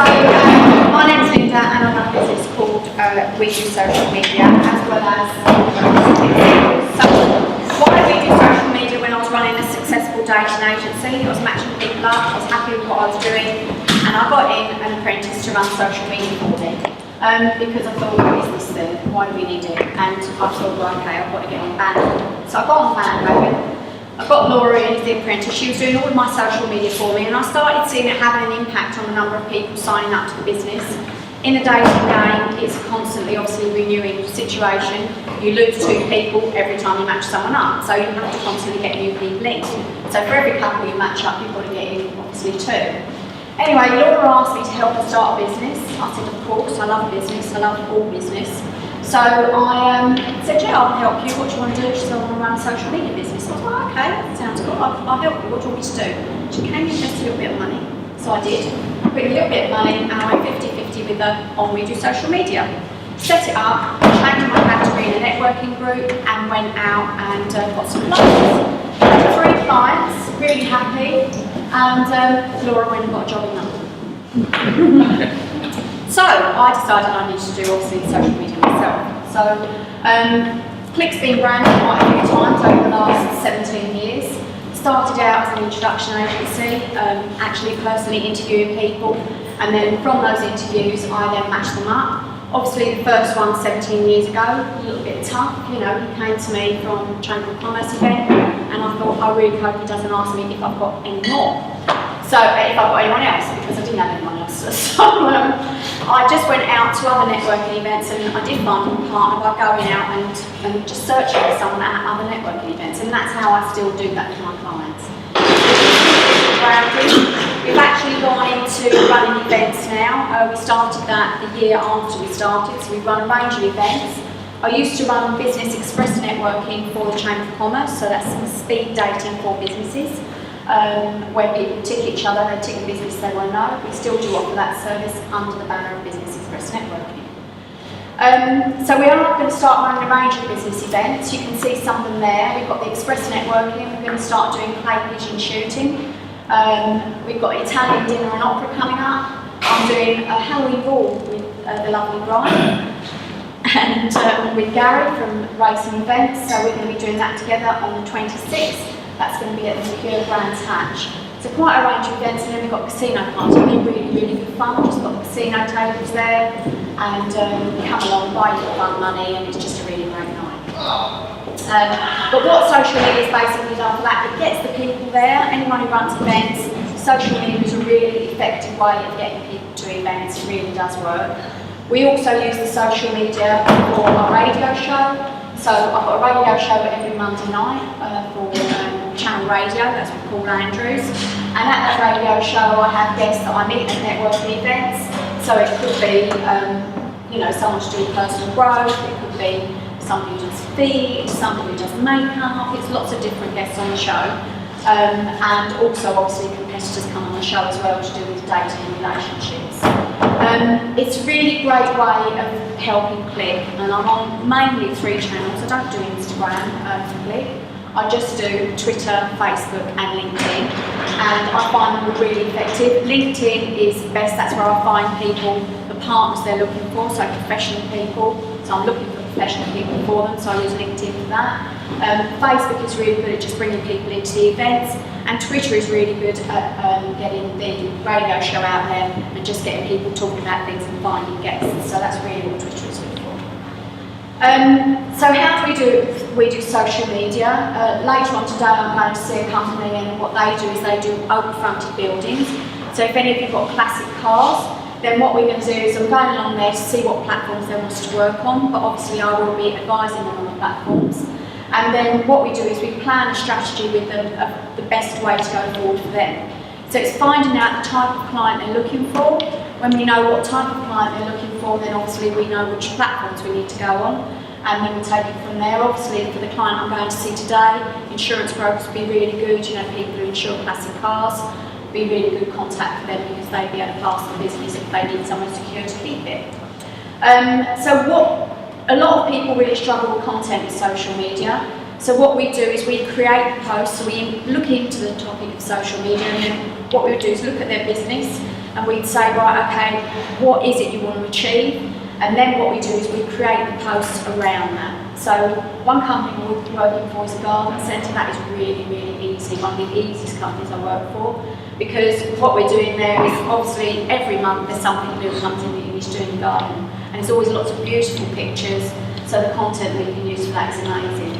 My name's Linda and I run a business called We Do Social Media, as well as so why we do social media when I was running a successful dating agency. I was matching people up, I was happy with what I was doing, and I got in an apprentice to run social media for me. Because I thought, what is this thing? Why do we need it? And I thought, well, okay, I've got to get on bandwagon. So I got on bandwagon. I got Laura in as the apprentice. She was doing all of my social media for me, and I started seeing it having an impact on the number of people signing up to the business. In the dating game, it's constantly, obviously, renewing situation. You lose 2 people every time you match someone up, so you have to constantly get new people in. So for every couple you match up, you've got to get in, obviously, 2. Anyway, Laura asked me to help her start a business. I said, of course, I love business, I love all business. So I said, yeah, I'll help you. What do you want to do? She said, I want to run a social media business. I was like, okay, that sounds good. I'll help you. What do you want me to do? She came and invested a little bit of money. So I did. Put a little bit of money and I went 50-50 with her on We Do Social Media. Set it up, changed my category in a networking group and went out and got some clients. Had 3 clients, really happy, and Laura went and got a job in London. So I decided I needed to do obviously social media myself. So Cloke's been branded quite a few times over the last 17 years. Started out as an introduction agency, actually personally interviewing people, and then from those interviews I then matched them up. Obviously the first one 17 years ago, a little bit tough, you know, he came to me from Chamber of Commerce event, and I thought, I really hope he doesn't ask me if I've got any more. So, if I've got anyone else, because I didn't have anyone else. So, I just went out to other networking events and I did find a partner by going out and just searching for someone at other networking events, and that's how I still do that with my clients. We've actually gone into running events now. We started that the year after we started, so we run a range of events. I used to run business express networking for the Chamber of Commerce, so that's speed dating for businesses. Where people tick each other, they tick a business they want to know. We still do offer that service under the banner of Business Express Networking. So we are going to start running a range of business events. You can see some of them there. We've got the Express Networking, we're going to start doing clay pigeon shooting. We've got Italian dinner and opera coming up. I'm doing a Halloween ball with the lovely Brian and with Gary from Racing Events, so we're going to be doing that together on the 26th. That's going to be at the Secure Brands Hatch. So quite a range of events, and then we've got casino parties. It'll be really, really good fun. We've just got the casino tables there, and you come along, buy your fun money, and it's just a really great night. But what social media is basically done for that, it gets the people there. Anyone who runs events, social media is a really effective way of getting people to events. It really does work. We also use the social media for our radio show. So I've got a radio show every Monday night for Channel Radio, that's what we call Andrews. And at that radio show I have guests that I meet at networking events. So it could be, you know, someone to do personal growth, it could be somebody who does feed, somebody who does makeup, it's lots of different guests on the show. And also obviously competitors come on the show as well to do with dating and relationships. It's a really great way of helping Cloke, and I'm on mainly 3 channels. I don't do Instagram for Cloke. I just do Twitter, Facebook and LinkedIn, and I find them really effective. LinkedIn is best, that's where I find people, the partners they're looking for, so professional people. So I'm looking for professional people for them, so I use LinkedIn for that. Facebook is really good at just bringing people into the events, and Twitter is really good at getting the radio show out there and just getting people talking about things and finding guests. So that's really what Twitter is good for. So how do we do? We do social media. Later on today I'm going to see a company, and what they do is they do open fronted buildings. So if any of you've got classic cars, then what we're going to do is I'm going along there to see what platforms they want us to work on, but obviously I will be advising them on the platforms. And then what we do is we plan a strategy with them of the best way to go forward for them. So it's finding out the type of client they're looking for. When we know what type of client they're looking for, then obviously we know which platforms we need to go on, and then we take it from there. Obviously for the client I'm going to see today, insurance brokers would be really good, you know, people who insure classic cars, be really good contact for them because they'd be able to pass the business if they need someone secure to keep it. A lot of people really struggle with content with social media. So what we do is we create posts, so we look into the topic of social media, and then what we would do is look at their business and we'd say, right, okay, what is it you want to achieve? And then what we do is we create the posts around that. So one company we're working for is a garden centre. That is really, really easy, one of the easiest companies I work for, because what we're doing there is obviously every month there's something new that comes in that you need to do in the garden. And there's always lots of beautiful pictures, so the content that you can use for that is amazing.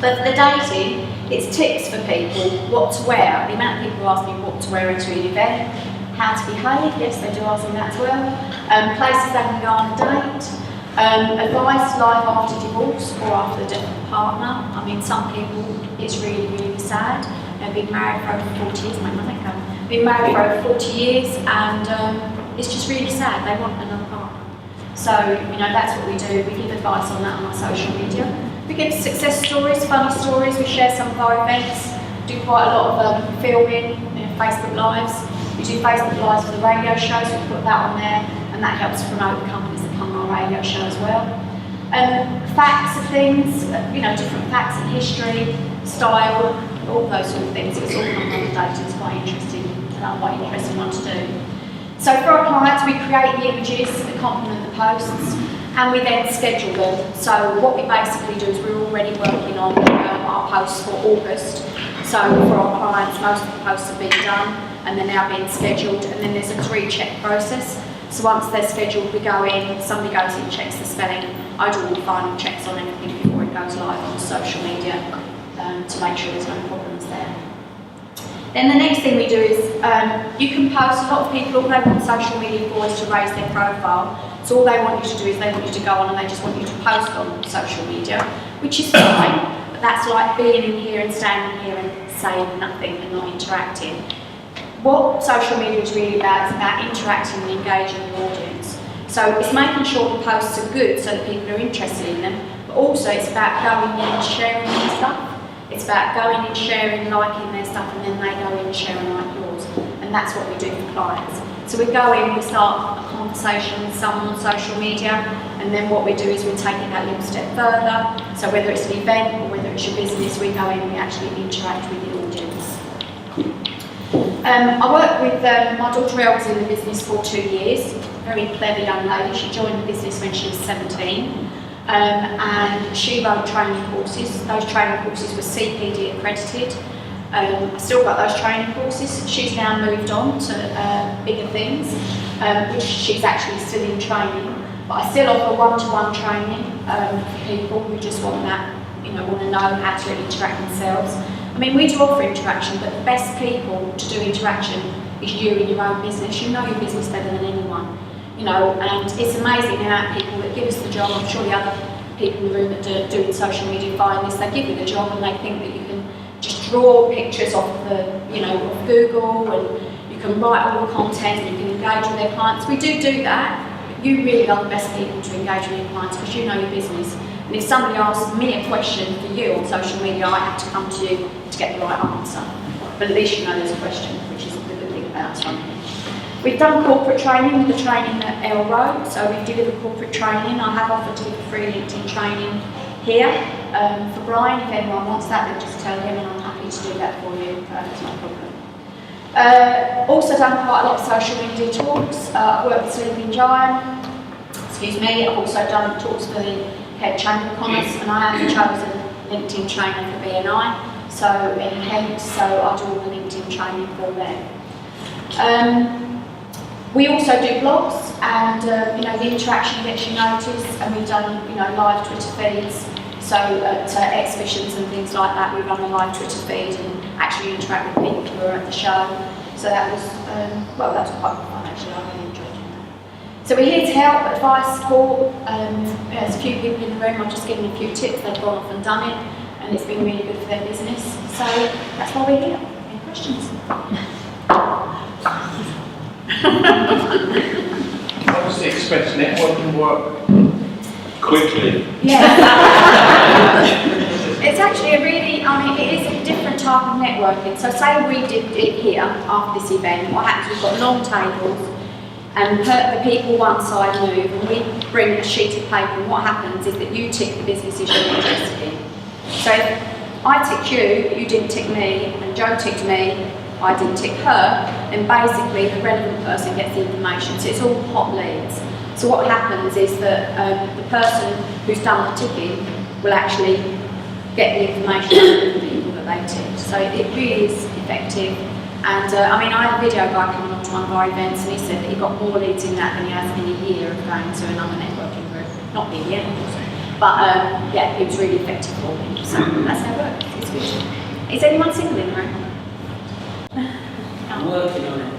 But for the dating, it's tips for people, what to wear. The amount of people who ask me what to wear into an event, how to behave, yes, they do ask me that as well. Places they can go on a date. Advice life after divorce or after the death of a partner. I mean, some people, it's really, really sad. They've been married for over 40 years, been married for over 40 years, and it's just really sad. They want another partner. So, that's what we do. We give advice on that on our social media. We give success stories, funny stories. We share some of our events. Do quite a lot of filming, Facebook Lives. We do Facebook Lives for the radio shows. We put that on there, and that helps promote the companies that come on our radio show as well. Facts of things, different facts in history, style, all those sort of things. It's all come on the data. It's quite interesting, quite interesting one to do. So for our clients, we create the images that complement the posts, and we then schedule them. So what we basically do is we're already working on our posts for August. So for our clients, most of the posts have been done, and they're now being scheduled, and then there's a 3-check process. So once they're scheduled, we go in, somebody goes in, checks the spelling. I do all the final checks on everything before it goes live on social media to make sure there's no problems there. Then the next thing we do is you can post. A lot of people, all they want social media for is to raise their profile. So all they want you to do is they want you to go on and they just want you to post on social media, which is fine, but that's like being in here and standing here and saying nothing and not interacting. What social media is really about is about interacting and engaging the audience. So it's making sure the posts are good so that people are interested in them, but also it's about going in and sharing their stuff. It's about going in, sharing, liking their stuff, and then they go in and share and like yours. And that's what we do for clients. So we go in, we start a conversation with someone on social media, and then what we do is we take it that little step further. So whether it's an event or whether it's your business, we go in and we actually interact with the audience. I worked with my daughter Elle was in the business for 2 years, very clever young lady. She joined the business when she was 17. And she wrote training courses. Those training courses were CPD accredited. I still got those training courses. She's now moved on to bigger things, which she's actually still in training. But I still offer one-to-one training for people who just want that, want to know how to interact themselves. I mean, we do offer interaction, but the best people to do interaction is you in your own business. You know your business better than anyone. And it's amazing the amount of people that give us the job. I'm sure the other people in the room that are doing social media find this. They give you the job and they think that you can just draw pictures off of Google, and you can write all the content and you can engage with their clients. We do that. You really are the best people to engage with your clients because you know your business. And if somebody asks me a question for you on social media, I have to come to you to get the right answer. But at least you know there's a question, which is the good thing about something. We've done corporate training with the training that Elle wrote, so we've delivered corporate training. I have offered to give free LinkedIn training here for Brian. If anyone wants that, then just tell him and I'm happy to do that for you. It's not a problem. Also done quite a lot of social media talks. I've worked with Sleeping Giant, I've also done talks for the Head Chamber of Commerce, and I am the chosen LinkedIn trainer for BNI, so in Kent, so I do all the LinkedIn training for them. We also do blogs, and the interaction gets you noticed, and we've done live Twitter feeds. So at exhibitions and things like that, we run a live Twitter feed and actually interact with people who are at the show. So that was that was quite fun actually. I really enjoyed doing that. So we're here to help, advise, support. There's a few people in the room. I've just given a few tips. They've gone off and done it, and it's been really good for their business. So that's why we're here. Any questions? How does the expense networking work? Quickly. Yeah. It's actually it is a different type of networking. So say we did it here after this event, what happens, we've got long tables and the people one side move and we bring a sheet of paper, and what happens is that you tick the businesses you're interested in. So if I ticked you, but you didn't tick me, and Joe ticked me, I didn't tick her, then basically the relevant person gets the information. So it's all hot leads. So what happens is that the person who's done the ticking will actually get the information from the people that they ticked. So it really is effective. And I mean, I had a video guy coming on to one of our events, and he said that he got more leads in that than he has in a year of going to another networking group. Not BBM, of course. But yeah, it was really effective for him. So that's how it works. It's good. Is anyone single in the room? I'm working on it.